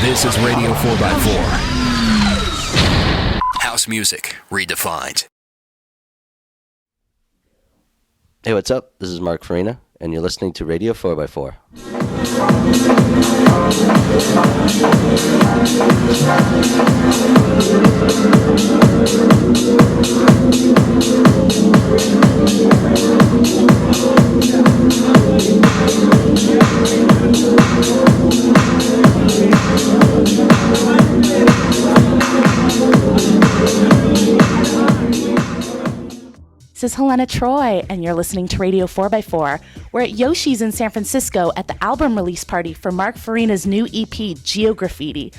This is Radio 4by4. House music redefined. Hey, what's up? This is Mark Farina, and you're listening to Radio 4by4. This is Helena Troy, and you're listening to Radio 4by4. We're at Yoshi's in San Francisco at the album release party for Mark Farina's new EP, Geograffiti.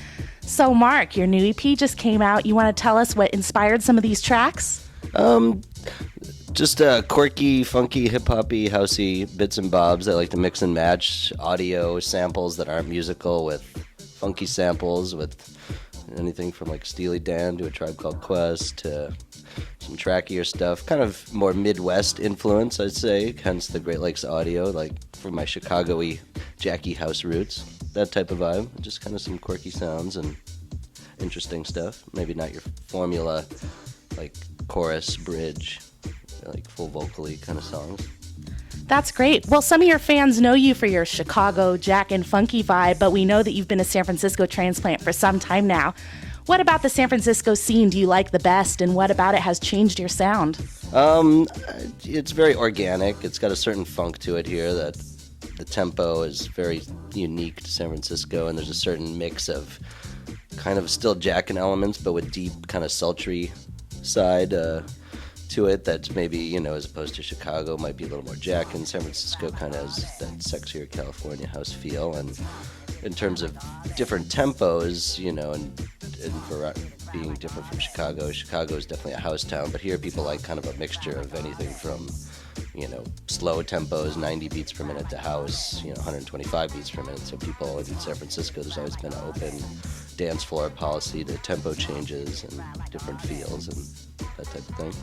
So, Mark, your new EP just came out. You want to tell us what inspired some of these tracks? Just quirky, funky, hip-hoppy, housey bits and bobs. I like to mix and match audio samples that aren't musical with funky samples, with anything from like Steely Dan to A Tribe Called Quest to some trackier stuff, kind of more Midwest influence, I'd say, hence the Great Lakes audio, like from my Chicago-y Jackie House roots, that type of vibe, just kind of some quirky sounds and interesting stuff. Maybe not your formula, like chorus, bridge, like full vocally kind of songs. That's great. Well, some of your fans know you for your Chicago Jack and funky vibe, but we know that you've been a San Francisco transplant for some time now. What about the San Francisco scene do you like the best, and what about it has changed your sound? It's very organic. It's got a certain funk to it here that the tempo is very unique to San Francisco, and there's a certain mix of kind of still jackin' elements, but with deep kind of sultry side to it that's maybe, you know, as opposed to Chicago, might be a little more jackin'. San Francisco kind of has that sexier California house feel, and in terms of different tempos, you know, and being different from Chicago is definitely a house town, but here people like kind of a mixture of anything from, you know, slow tempos, 90 beats per minute, to house, you know, 125 beats per minute. So people in San Francisco, there's always been an open dance floor policy to tempo changes and different feels and that type of thing.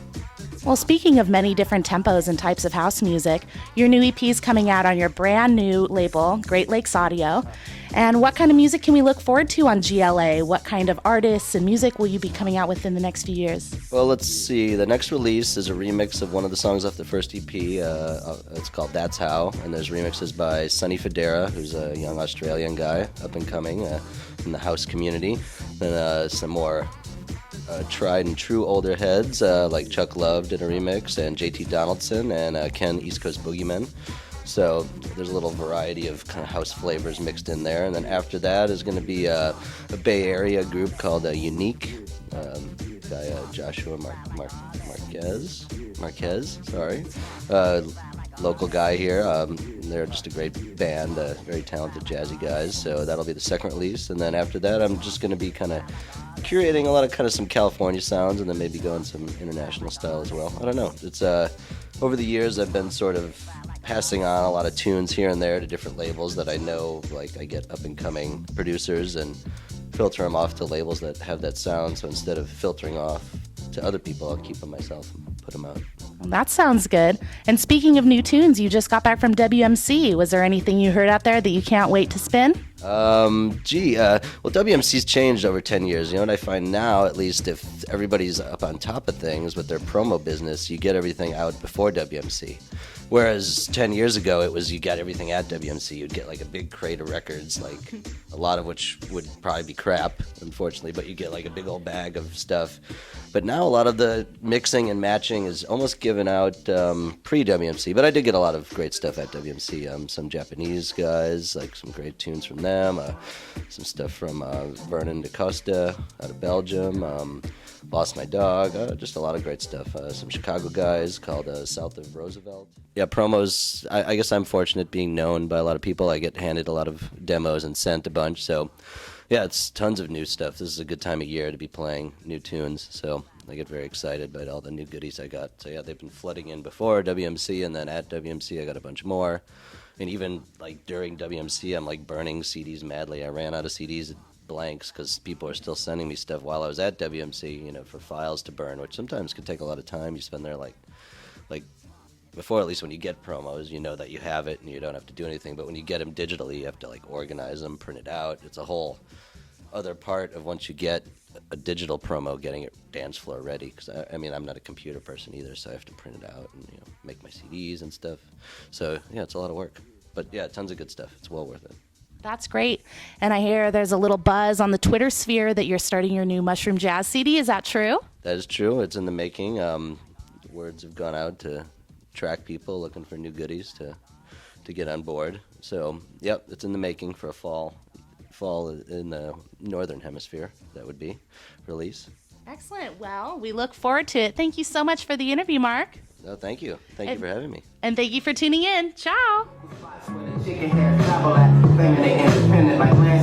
Well, speaking of many different tempos and types of house music, your new EP is coming out on your brand new label, Great Lakes Audio. And what kind of music can we look forward to on GLA? What kind of artists and music will you be coming out with in the next few years? Well, let's see. The next release is a remix of one of the songs off the first EP. It's called That's How, and there's remixes by Sonny Fodera, who's a young Australian guy, up and coming in the house community. Then some more tried and true older heads like Chuck Love did a remix, and JT Donaldson and Ken East Coast Boogeyman. So there's a little variety of kind of house flavors mixed in there. And then after that is going to be a Bay Area group called Unique, by Joshua Marquez, local guy here. They're just a great band, very talented jazzy guys. So that'll be the second release. And then after that, I'm just going to be kind of curating a lot of kind of some California sounds, and then maybe going some international style as well. I don't know. It's over the years I've been sort of passing on a lot of tunes here and there to different labels that I know, like I get up and coming producers and filter them off to labels that have that sound. So instead of filtering off to other people, I'll keep them myself and put them out. Well, that sounds good. And speaking of new tunes, you just got back from WMC. Was there anything you heard out there that you can't wait to spin? Well, WMC's changed over 10 years. You know what I find now, at least if everybody's up on top of things with their promo business, you get everything out before WMC. Whereas 10 years ago, it was you got everything at WMC. You'd get like a big crate of records, like a lot of which would probably be crap, unfortunately, but you get like a big old bag of stuff. But now a lot of the mixing and matching is almost given out pre-WMC. But I did get a lot of great stuff at WMC. Some Japanese guys, like some great tunes from them. Some stuff from Vernon DaCosta out of Belgium. Lost My Dog. Just a lot of great stuff. Some Chicago guys called South of Roosevelt. Yeah, promos. I guess I'm fortunate being known by a lot of people. I get handed a lot of demos and sent a bunch. So yeah, it's tons of new stuff. This is a good time of year to be playing new tunes, so I get very excited by all the new goodies I got. So yeah, they've been flooding in before WMC, and then at WMC I got a bunch more. And even like during WMC, I'm like burning CDs madly. I ran out of CDs blanks because people are still sending me stuff while I was at WMC, you know, for files to burn, which sometimes can take a lot of time. You spend there like before, at least when you get promos, you know that you have it and you don't have to do anything. But when you get them digitally, you have to like organize them, print it out. It's a whole other part of once you get a digital promo, getting it dance floor ready. Because I mean, I'm not a computer person either, so I have to print it out and make my CDs and stuff. So yeah, it's a lot of work. But yeah, tons of good stuff. It's well worth it. That's great. And I hear there's a little buzz on the Twitter sphere that you're starting your new Mushroom Jazz CD. Is that true? That is true. It's in the making. Words have gone out to track people looking for new goodies to get on board. So, yep, it's in the making for a fall in the northern hemisphere. That would be release. Excellent. Well, we look forward to it. Thank you so much for the interview, Mark. No, thank you. Thank you for having me. And thank you for tuning in. Ciao. Chicken head travel at feminine independent like land.